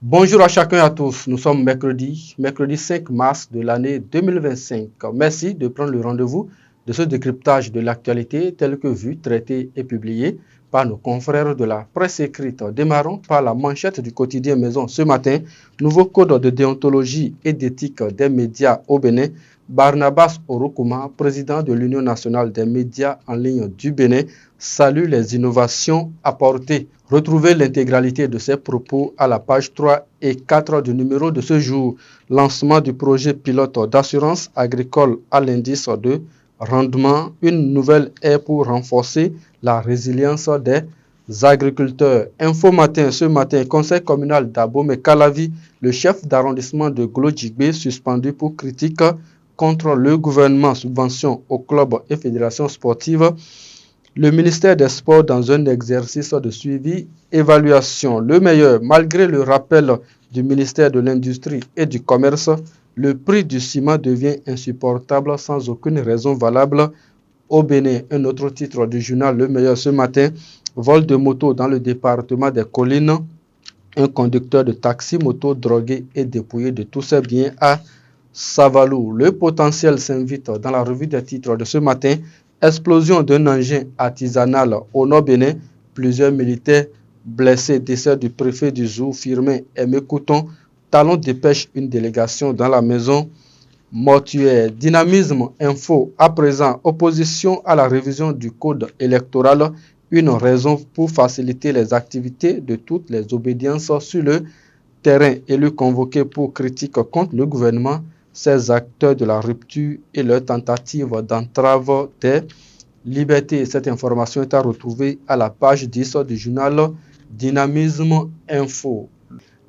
Bonjour à chacun et à tous. Nous sommes mercredi 5 mars de l'année 2025. Merci de prendre le rendez-vous de ce décryptage de l'actualité tel que vu, traité et publié par nos confrères de la presse écrite. Démarrons par la manchette du quotidien Maison ce matin. Nouveau code de déontologie et d'éthique des médias au Bénin. Barnabas Orokuma, président de l'Union nationale des médias en ligne du Bénin, salue les innovations apportées. Retrouvez l'intégralité de ces propos à la page 3 et 4 du numéro de ce jour. Lancement du projet pilote d'assurance agricole à l'indice de rendement, une nouvelle ère pour renforcer la résilience des agriculteurs. Info matin, ce matin, conseil communal d'Abomey-Calavi, le chef d'arrondissement de Glodjigbe suspendu pour critique contre le gouvernement, subvention aux clubs et fédérations sportives. Le ministère des Sports dans un exercice de suivi-évaluation. Le meilleur, malgré le rappel du ministère de l'Industrie et du Commerce, le prix du ciment devient insupportable sans aucune raison valable au Bénin. Un autre titre du journal Le Meilleur ce matin, vol de moto dans le département des Collines. Un conducteur de taxi-moto drogué et dépouillé de tous ses biens à Savalou. Le potentiel s'invite dans la revue des titres de ce matin. Explosion d'un engin artisanal au Nord-Bénin. Plusieurs militaires blessés. Décès du préfet du Zou, Firmin Aimé Couton. Talon dépêche une délégation dans la maison mortuaire. Dynamisme info à présent. Opposition à la révision du code électoral. Une raison pour faciliter les activités de toutes les obédiences sur le terrain. Élus convoqués pour critique contre le gouvernement, ces acteurs de la rupture et leurs tentatives d'entrave des libertés. Cette information est à retrouver à la page 10 du journal Dynamisme Info.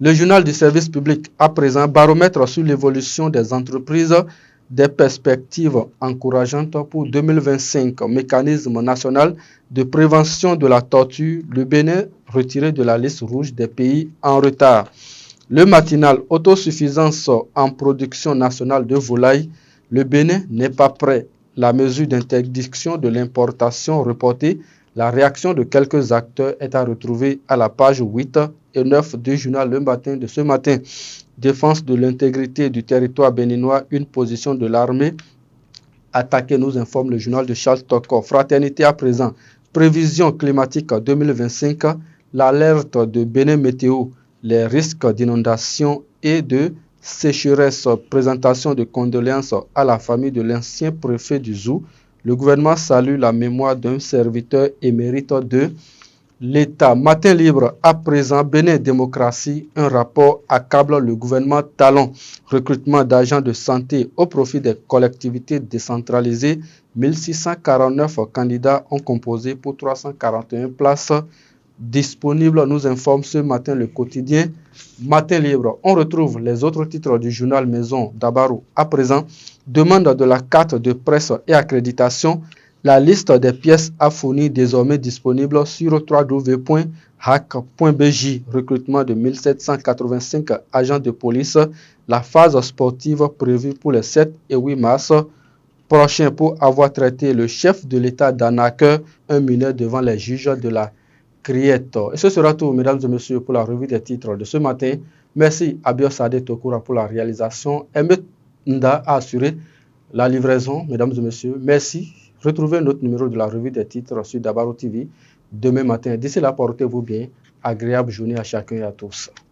Le journal du service public à présent, baromètre sur l'évolution des entreprises, des perspectives encourageantes pour 2025, mécanisme national de prévention de la torture, le Bénin retiré de la liste rouge des pays en retard. Le matinal, autosuffisance en production nationale de volailles, le Bénin n'est pas prêt. La mesure d'interdiction de l'importation reportée, la réaction de quelques acteurs est à retrouver à la page 8 et 9 du journal Le Matin de ce matin. Défense de l'intégrité du territoire béninois, une position de l'armée attaquée, nous informe le journal de Charles Toko. Fraternité à présent, prévision climatique 2025, l'alerte de Bénin Météo, les risques d'inondation et de sécheresse. Présentation de condoléances à la famille de l'ancien préfet du Zou. Le gouvernement salue la mémoire d'un serviteur émérite de l'État. Matin libre à présent, Bénin Démocratie, un rapport accable le gouvernement Talon. Recrutement d'agents de santé au profit des collectivités décentralisées. 1649 candidats ont composé pour 341 places disponibles, nous informe ce matin le quotidien Matin Libre. On retrouve les autres titres du journal Maison d'Abarou. À présent, demande de la carte de presse et accréditation. La liste des pièces à fournir désormais disponible sur www.hack.bj. Recrutement de 1785 agents de police. La phase sportive prévue pour les 7 et 8 mars prochains pour avoir traité le chef de l'État d'arnaqueur, un mineur devant les juges de la Criette. Et ce sera tout, mesdames et messieurs, pour la revue des titres de ce matin. Merci à Biosade Tokura pour la réalisation. Emet Nda a assuré la livraison, mesdames et messieurs. Merci. Retrouvez notre numéro de la revue des titres sur Dabaro TV demain matin. D'ici là, portez-vous bien. Agréable journée à chacun et à tous.